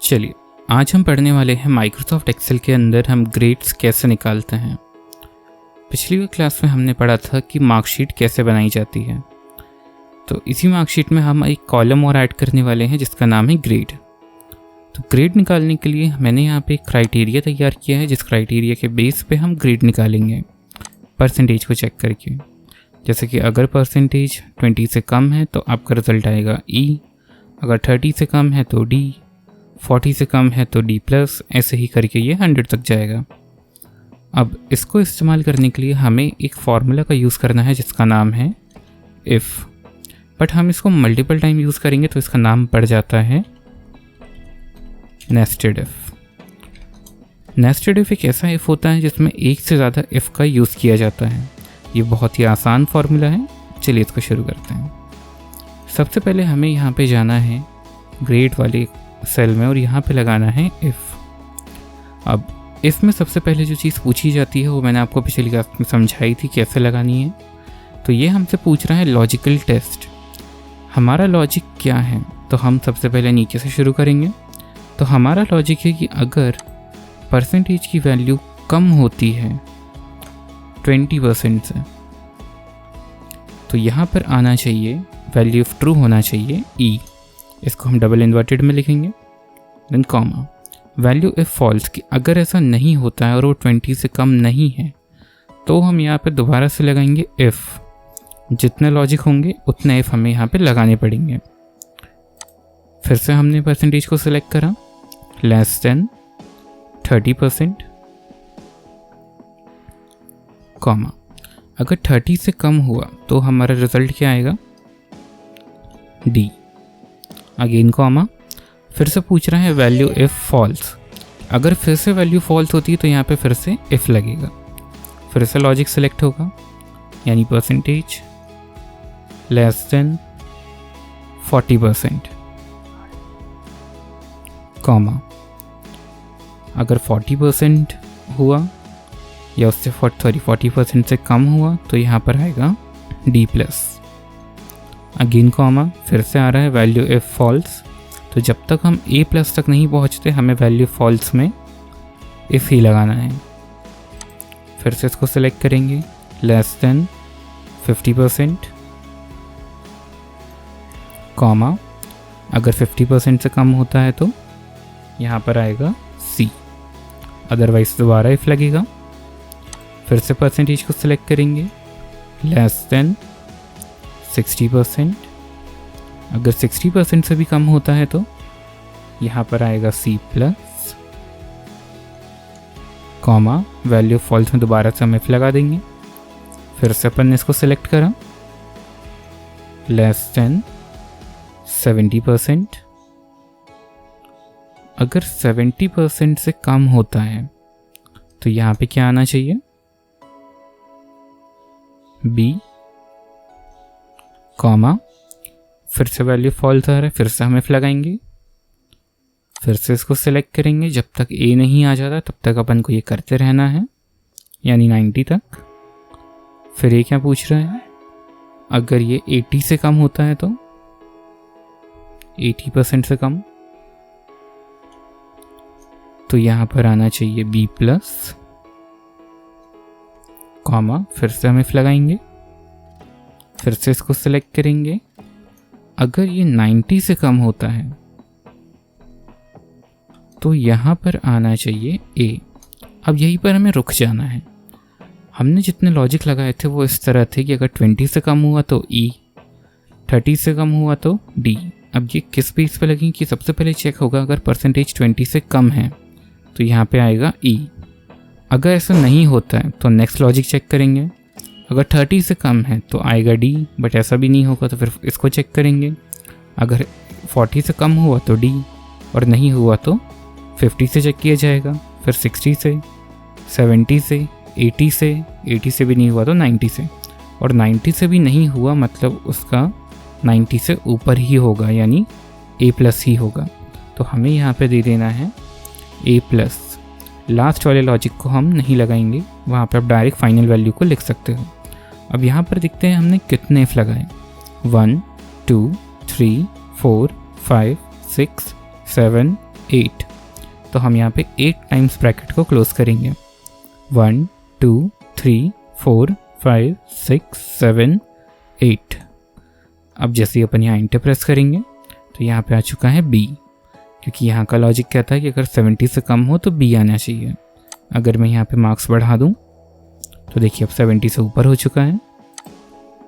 चलिए आज हम पढ़ने वाले हैं माइक्रोसॉफ्ट एक्सेल के अंदर हम ग्रेड्स कैसे निकालते हैं। पिछली क्लास में हमने पढ़ा था कि मार्कशीट कैसे बनाई जाती है। तो इसी मार्कशीट में हम एक कॉलम और ऐड करने वाले हैं जिसका नाम है ग्रेड। तो ग्रेड निकालने के लिए मैंने यहाँ पे एक क्राइटेरिया तैयार किया है जिस क्राइटेरिया के बेस पे हम ग्रेड निकालेंगे परसेंटेज को चेक करके। जैसे कि अगर परसेंटेज 20 से कम है तो आपका रिजल्ट आएगा E, अगर 30 से कम है तो D, 40 से कम है तो D+, ऐसे ही करके ये 100 तक जाएगा। अब इसको इस्तेमाल करने के लिए हमें एक फार्मूला का यूज़ करना है जिसका नाम है इफ़, बट हम इसको मल्टीपल टाइम यूज़ करेंगे तो इसका नाम पड़ जाता है नेस्टेड इफ़। नेस्टेड इफ़ एक ऐसा इफ़ होता है जिसमें एक से ज़्यादा इफ़ का यूज़ किया जाता है। ये बहुत ही आसान फार्मूला है। चलिए इसको शुरू करते हैं। सबसे पहले हमें यहाँ पे जाना है ग्रेड वाले सेल में और यहाँ पे लगाना है इफ़। अब इफ़ में सबसे पहले जो चीज़ पूछी जाती है वो मैंने आपको पिछली क्लास में समझाई थी कैसे लगानी है। तो ये हमसे पूछ रहा है लॉजिकल टेस्ट, हमारा लॉजिक क्या है। तो हम सबसे पहले नीचे से शुरू करेंगे। तो हमारा लॉजिक है कि अगर परसेंटेज की वैल्यू कम होती है 20% से तो यहाँ पर आना चाहिए वैल्यू ऑफ ट्रू होना चाहिए E। इसको हम डबल इन्वर्टेड में लिखेंगे, then comma. Value if false कि अगर ऐसा नहीं होता है और वो 20 से कम नहीं है तो हम यहाँ पे दोबारा से लगाएंगे इफ़। जितने लॉजिक होंगे उतने इफ़ हमें यहाँ पे लगाने पड़ेंगे। फिर से हमने परसेंटेज को सिलेक्ट करा, लेस देन 30%, कॉमा। अगर 30 से कम हुआ तो हमारा रिजल्ट क्या आएगा D, अगेन कॉमा। फिर से पूछ रहा है वैल्यू इफ़ फॉल्स, अगर फिर से वैल्यू फॉल्स होती है तो यहाँ पे फिर से इफ़ लगेगा। फिर से लॉजिक सिलेक्ट होगा यानी परसेंटेज लेस देन 40%, कॉमा। अगर 40% हुआ या उससे 40% से कम हुआ तो यहाँ पर आएगा D+, अगेन कॉमा। फिर से आ रहा है वैल्यू इफ फॉल्स। तो जब तक हम A+ तक नहीं पहुँचते हमें वैल्यू फॉल्स में इफ़ ही लगाना है। फिर से इसको सिलेक्ट करेंगे, लेस देन 50%, कॉमा। अगर 50% से कम होता है तो यहाँ पर आएगा C, अदरवाइज दोबारा इफ़ लगेगा। फिर से परसेंटेज को सिलेक्ट करेंगे, लेस देन 60%, अगर 60% से भी कम होता है तो यहाँ पर आएगा C+, कॉमा। वैल्यू फॉल्स में दोबारा से हम इफ लगा देंगे। फिर से अपन ने इसको सिलेक्ट करा, लेस देन 70%, अगर 70% से कम होता है तो यहाँ पे क्या आना चाहिए B, कॉमा। फिर से वैल्यू फॉल्स आ रहा है, फिर से हम इफ लगाएंगे। फिर से इसको सिलेक्ट करेंगे, जब तक A नहीं आ जाता तब तक अपन को ये करते रहना है यानी 90 तक। फिर ये क्या पूछ रहा है, अगर ये 80 से कम होता है तो 80% से कम तो यहाँ पर आना चाहिए B+, कॉमा। फिर से हम इफ लगाएंगे। फिर से इसको सिलेक्ट करेंगे, अगर ये 90 से कम होता है तो यहाँ पर आना चाहिए A। अब यहीं पर हमें रुक जाना है। हमने जितने लॉजिक लगाए थे वो इस तरह थे कि अगर 20 से कम हुआ तो E, 30 से कम हुआ तो D। अब ये किस बेस पे लगेंगे कि सबसे पहले चेक होगा अगर परसेंटेज 20 से कम है तो यहाँ पे आएगा E। अगर ऐसा नहीं होता है तो नेक्स्ट लॉजिक चेक करेंगे, अगर 30 से कम है तो आएगा D, बट ऐसा भी नहीं होगा तो फिर इसको चेक करेंगे। अगर 40 से कम हुआ तो D और नहीं हुआ तो 50 से चेक किया जाएगा, फिर 60 से, 70 से, 80 से भी नहीं हुआ तो 90 से, और 90 से भी नहीं हुआ मतलब उसका 90 से ऊपर ही होगा यानी A+ ही होगा। तो हमें यहाँ पे दे देना है A+। लास्ट वाले लॉजिक को हम नहीं लगाएंगे, वहाँ पे आप डायरेक्ट फाइनल वैल्यू को लिख सकते हो। अब यहाँ पर देखते हैं हमने कितने इफ लगाए, 1 2 3 4 5 6 7 8। तो हम यहाँ पे 8 टाइम्स ब्रैकेट को क्लोज करेंगे। 1 2 3 4 5 6 7 8। अब जैसे ही अपन यहाँ इंटर प्रेस करेंगे तो यहाँ पे आ चुका है B, क्योंकि यहाँ का लॉजिक कहता है कि अगर 70 से कम हो तो B आना चाहिए। अगर मैं यहाँ पे मार्क्स बढ़ा दूँ तो देखिए अब 70 से ऊपर हो चुका है।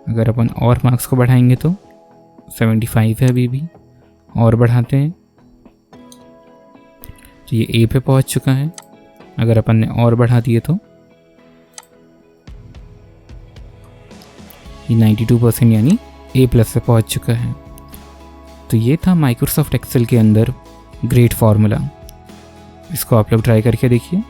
अगर अपन और मार्क्स को बढ़ाएंगे तो 75 है अभी भी, और बढ़ाते हैं तो ये A पे पहुँच चुका है। अगर अपन ने और बढ़ा दिए तो ये 92% यानी A+ पे पहुँच चुका है। तो ये था माइक्रोसॉफ्ट एक्सेल के अंदर ग्रेड फार्मूला। इसको आप लोग ट्राई करके देखिए।